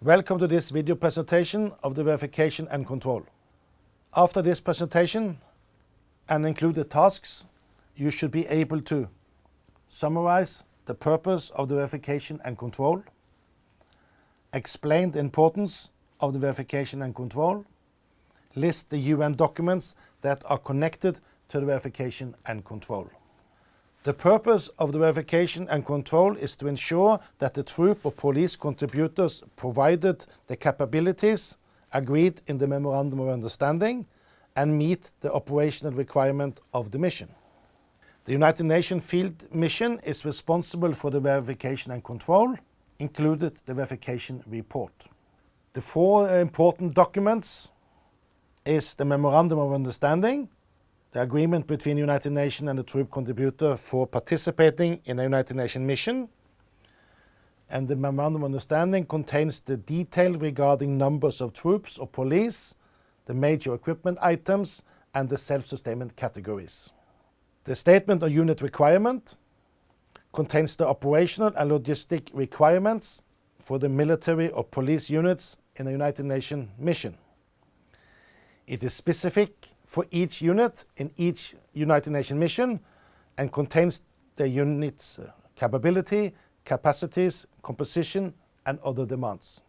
Welcome to this video presentation of the verification and control. After this presentation and included tasks, you should be able to summarize the purpose of the verification and control, explain the importance of the verification and control, list the UN documents that are connected to the verification and control. The purpose of the verification and control is to ensure that the troop or police contributors provided the capabilities agreed in the Memorandum of Understanding and meet the operational requirement of the mission. The United Nations Field Mission is responsible for the verification and control, included the verification report. The four important documents is the Memorandum of Understanding, the agreement between the United Nations and the troop contributor for participating in a United Nations mission. And the Memorandum of Understanding contains the detail regarding numbers of troops or police, the major equipment items, and the self-sustainment categories. The Statement of Unit Requirement contains the operational and logistic requirements for the military or police units in a United Nations mission. It is specific for each unit in each United Nations mission and contains the unit's capability, capacities, composition, and other demands.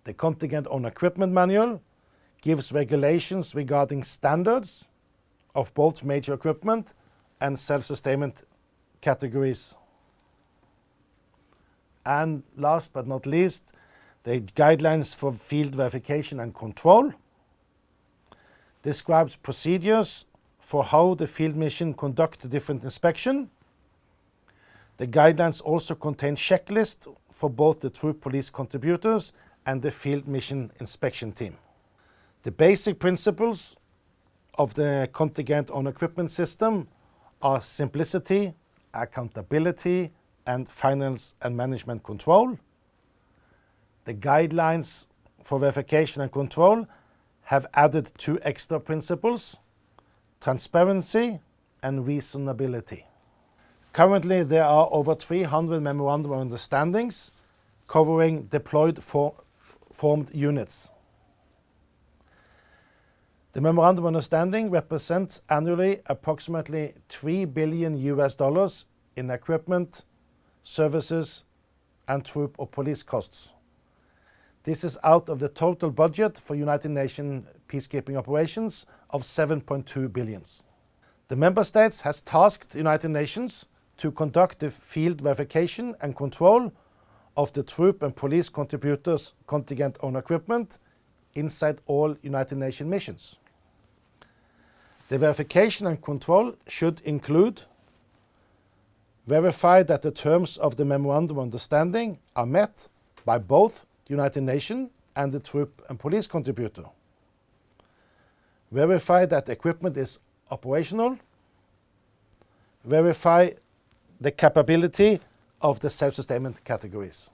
The Contingent on Equipment Manual gives regulations regarding standards of both major equipment and self-sustainment categories. And last but not least, the Guidelines for Field Verification and Control describes procedures for how the field mission conduct different inspection. The guidelines also contain checklists for both the troop police contributors and the field mission inspection team. The basic principles of the Contingent on Equipment system are simplicity, accountability, and finance and management control. The guidelines for verification and control have added two extra principles: transparency and reasonability. Currently, there are over 300 Memorandum of Understandings covering deployed formed units. The Memorandum of Understanding represents annually approximately $3 billion in equipment, services, and troop or police costs. This is out of the total budget for United Nations peacekeeping operations of $7.2 billion. The member states has tasked the United Nations to conduct the field verification and control of the troop and police contributors' contingent on equipment inside all United Nations missions. The verification and control should include verify that the terms of the Memorandum of Understanding are met by both the United Nations and the troop and police contributor. Verify that the equipment is operational. Verify the capability of the self-sustainment categories.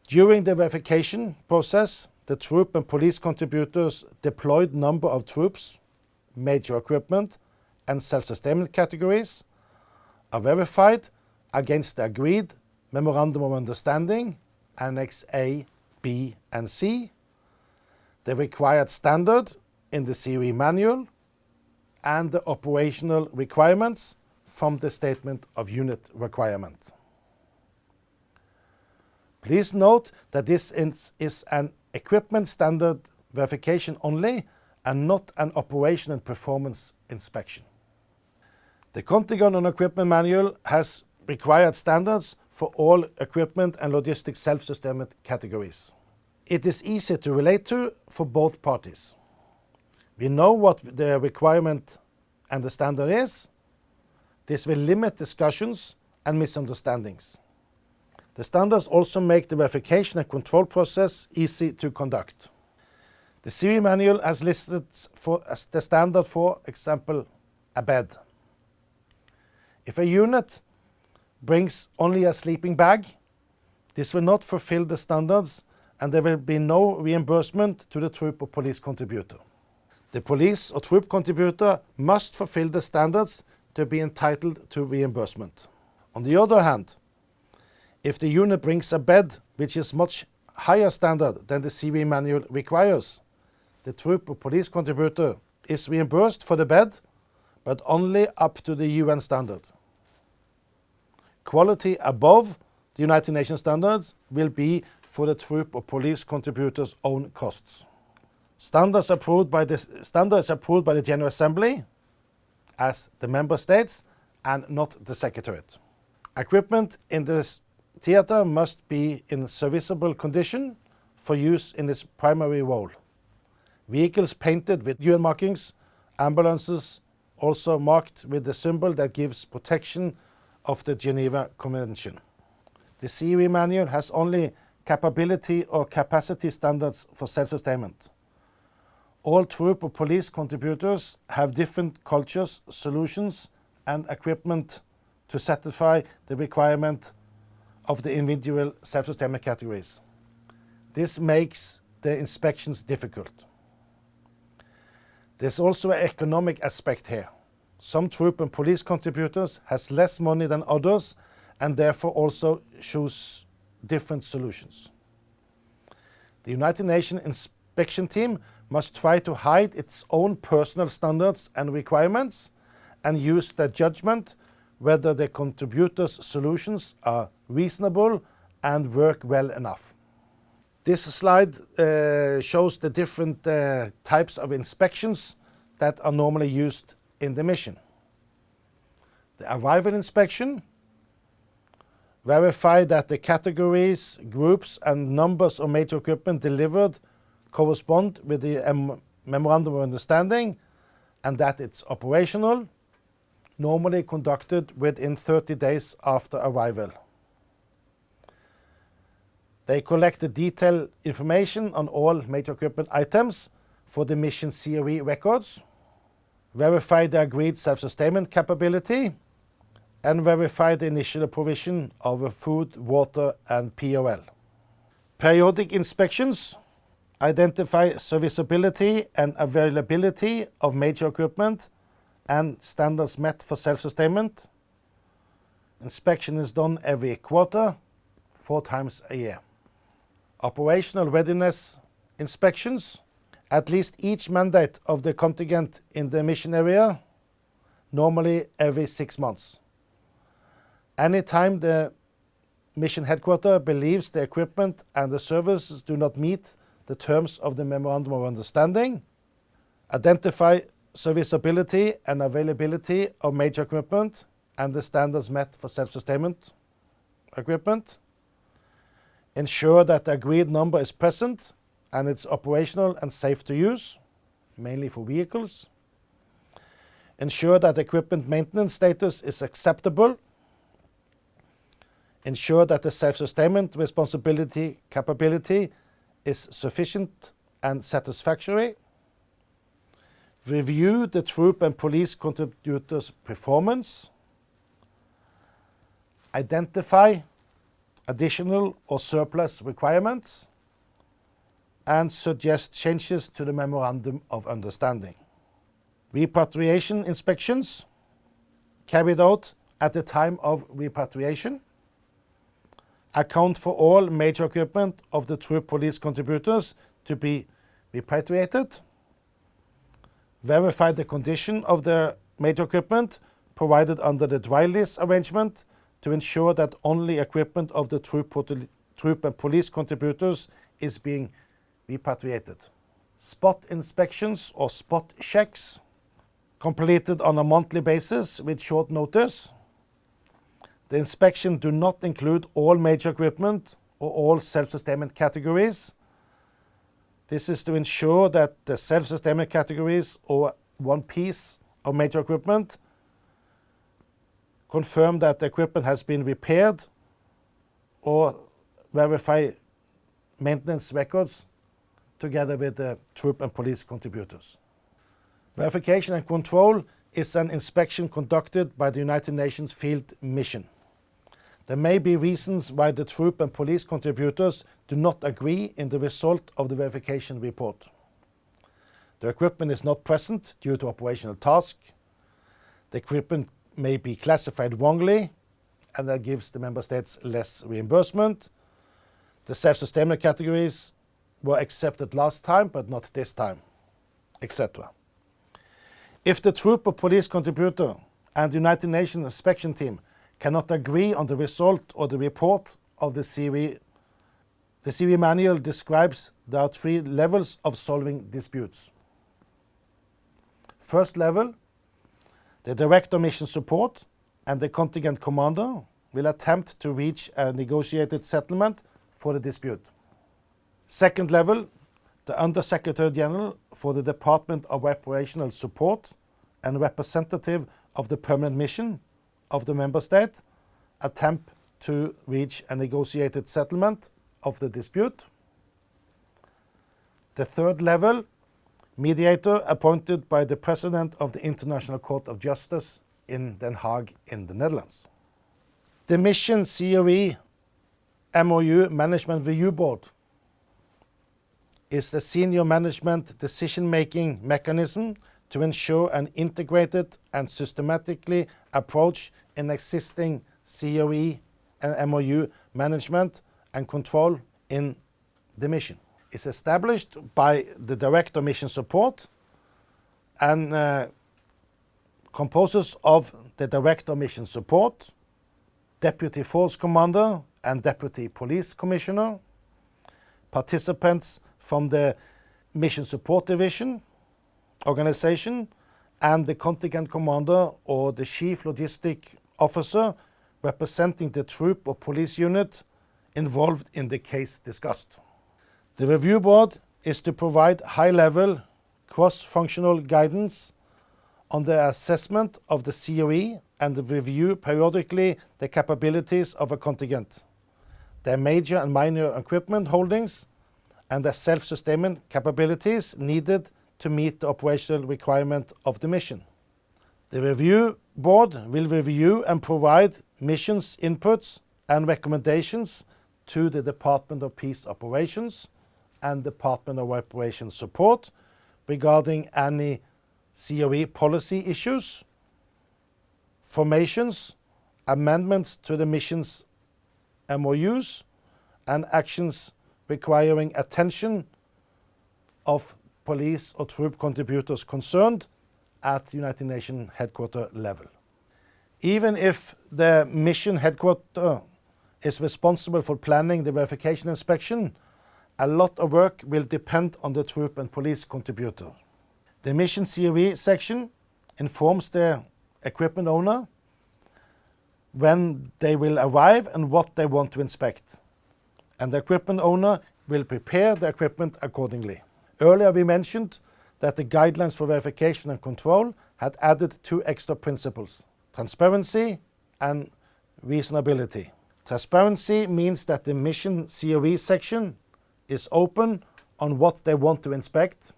During the verification process, the troop and police contributors' deployed number of troops, major equipment, and self-sustainment categories are verified against the agreed Memorandum of Understanding, Annex A, B, and C, the required standard in the COE manual, and the operational requirements from the Statement of Unit Requirement. Please note that this is an equipment standard verification only and not an operation and performance inspection. The Contingent on Equipment Manual has required standards for all equipment and logistic self-sustainment categories. It is easy to relate to for both parties. We know what the requirement and the standard is. This will limit discussions and misunderstandings. The standards also make the verification and control process easy to conduct. The COE manual has listed as the standard, for example, a bed. If a unit brings only a sleeping bag, this will not fulfill the standards and there will be no reimbursement to the troop or police contributor. The police or troop contributor must fulfill the standards to be entitled to reimbursement. On the other hand, If the unit brings a bed which is much higher standard than the COE manual requires, the troop or police contributor is reimbursed for the bed, but only up to the UN standard. Quality above the United Nations standards will be for the troop or police contributor's own costs. Standards approved by the General Assembly as the member states and not the Secretariat. Equipment in this theatre must be in serviceable condition for use in its primary role. Vehicles painted with UN markings, ambulances also marked with the symbol that gives protection of the Geneva Convention. The COE manual has only capability or capacity standards for self-sustainment. All troop or police contributors have different cultures, solutions and equipment to satisfy the requirement of the individual self-sustainment categories. This makes the inspections difficult. There's also an economic aspect here. Some troop and police contributors has less money than others and therefore also choose different solutions. The United Nations inspection team must try to hide its own personal standards and requirements and use their judgment whether the contributors' solutions are reasonable and work well enough. This slide shows the different types of inspections that are normally used in the mission. The arrival inspection verify that the categories, groups and numbers of major equipment delivered correspond with the Memorandum of Understanding and that it's operational, normally conducted within 30 days after arrival. They collect the detailed information on all major equipment items for the mission COE records, verify the agreed self-sustainment capability, and verify the initial provision of food, water and POL. Periodic inspections identify serviceability and availability of major equipment and standards met for self-sustainment. Inspection is done every quarter, 4 times a year. Operational readiness inspections, at least each mandate of the contingent in the mission area, normally every 6 months. Anytime the mission headquarters believes the equipment and the services do not meet the terms of the Memorandum of Understanding, identify serviceability and availability of major equipment and the standards met for self-sustainment equipment, ensure that the agreed number is present and it's operational and safe to use, mainly for vehicles, ensure that equipment maintenance status is acceptable, ensure that the self-sustainment responsibility capability is sufficient and satisfactory, review the troop and police contributors' performance, identify additional or surplus requirements, and suggest changes to the Memorandum of Understanding. Repatriation inspections carried out at the time of repatriation, account for all major equipment of the troop police contributors to be repatriated, verify the condition of the major equipment provided under the dry lease arrangement to ensure that only equipment of the troop and police contributors is being repatriated. Spot inspections or spot checks completed on a monthly basis with short notice. The inspection do not include all major equipment or all self-sustainment categories. This is to ensure that the self-sustainment categories or one piece of major equipment confirm that the equipment has been repaired or verify maintenance records together with the troop and police contributors. Verification and control is an inspection conducted by the United Nations Field Mission. There may be reasons why the troop and police contributors do not agree in the result of the verification report. The equipment is not present due to operational task. The equipment may be classified wrongly, and that gives the member states less reimbursement. The self-sustainment categories were accepted last time, but not this time, etc. If the troop or police contributor and the United Nations inspection team cannot agree on the result or the report of the COE manual describes there are 3 levels of solving disputes. First level, the director mission support and the contingent commander will attempt to reach a negotiated settlement for the dispute. Second level, the Undersecretary General for the Department of Operational Support and representative of the permanent mission of the member state attempt to reach a negotiated settlement of the dispute. The third level, mediator appointed by the President of the International Court of Justice in Den Haag in the Netherlands. The Mission COE MOU Management Review Board is the senior management decision-making mechanism to ensure an integrated and systematically approach in existing COE and MOU management and control in the mission. It's established by the Director of Mission Support and composes of the Director of Mission Support, Deputy Force Commander and Deputy Police Commissioner, participants from the Mission Support Division organization, and the Contingent Commander or the Chief Logistic Officer representing the troop or police unit involved in the case discussed. The review board is to provide high-level, cross-functional guidance on the assessment of the COE and review periodically the capabilities of a contingent, their major and minor equipment holdings, and the self-sustainment capabilities needed to meet the operational requirement of the mission. The review board will review and provide missions inputs and recommendations to the Department of Peace Operations and Department of Operations Support regarding any COE policy issues, formations, amendments to the mission's MOUs, and actions requiring attention of police or troop contributors concerned at United Nations headquarters level. Even if the mission headquarters is responsible for planning the verification inspection, a lot of work will depend on the troop and police contributor. The mission COE section informs the equipment owner when they will arrive and what they want to inspect, and the equipment owner will prepare the equipment accordingly. Earlier we mentioned that the guidelines for verification and control had added 2 extra principles: transparency and reasonability. Transparency means that the mission COE section is open on what they want to inspect,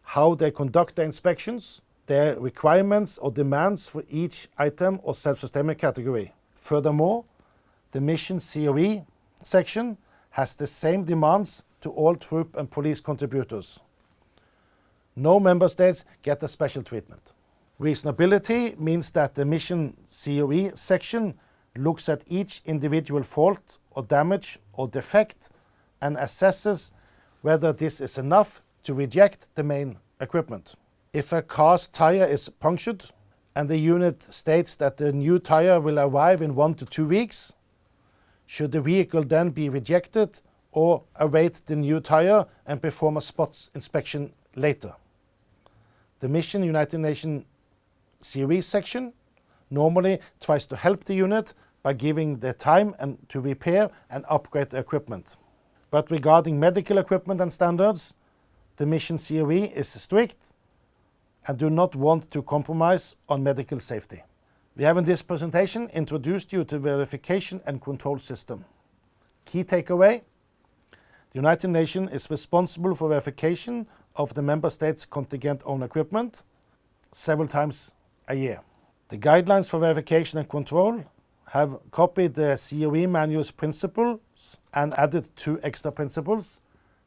how they conduct the inspections, their requirements or demands for each item or self-sustainment category. Furthermore, the mission COE section has the same demands to all troop and police contributors. No member states get a special treatment. Reasonability means that the mission COE section looks at each individual fault or damage or defect and assesses whether this is enough to reject the main equipment. If a car's tire is punctured and the unit states that the new tire will arrive in 1 to 2 weeks, should the vehicle then be rejected or await the new tire and perform a spot inspection later? The mission United Nations COE section normally tries to help the unit by giving the time and to repair and upgrade the equipment. But regarding medical equipment and standards, the mission COE is strict and do not want to compromise on medical safety. We have in this presentation introduced you to the verification and control system. Key takeaway: the United Nations is responsible for verification of the member states' contingent-owned equipment several times a year. The guidelines for verification and control have copied the COE manual's principles and added 2 extra principles: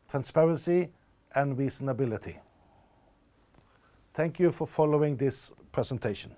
transparency and reasonability. Thank you for following this presentation.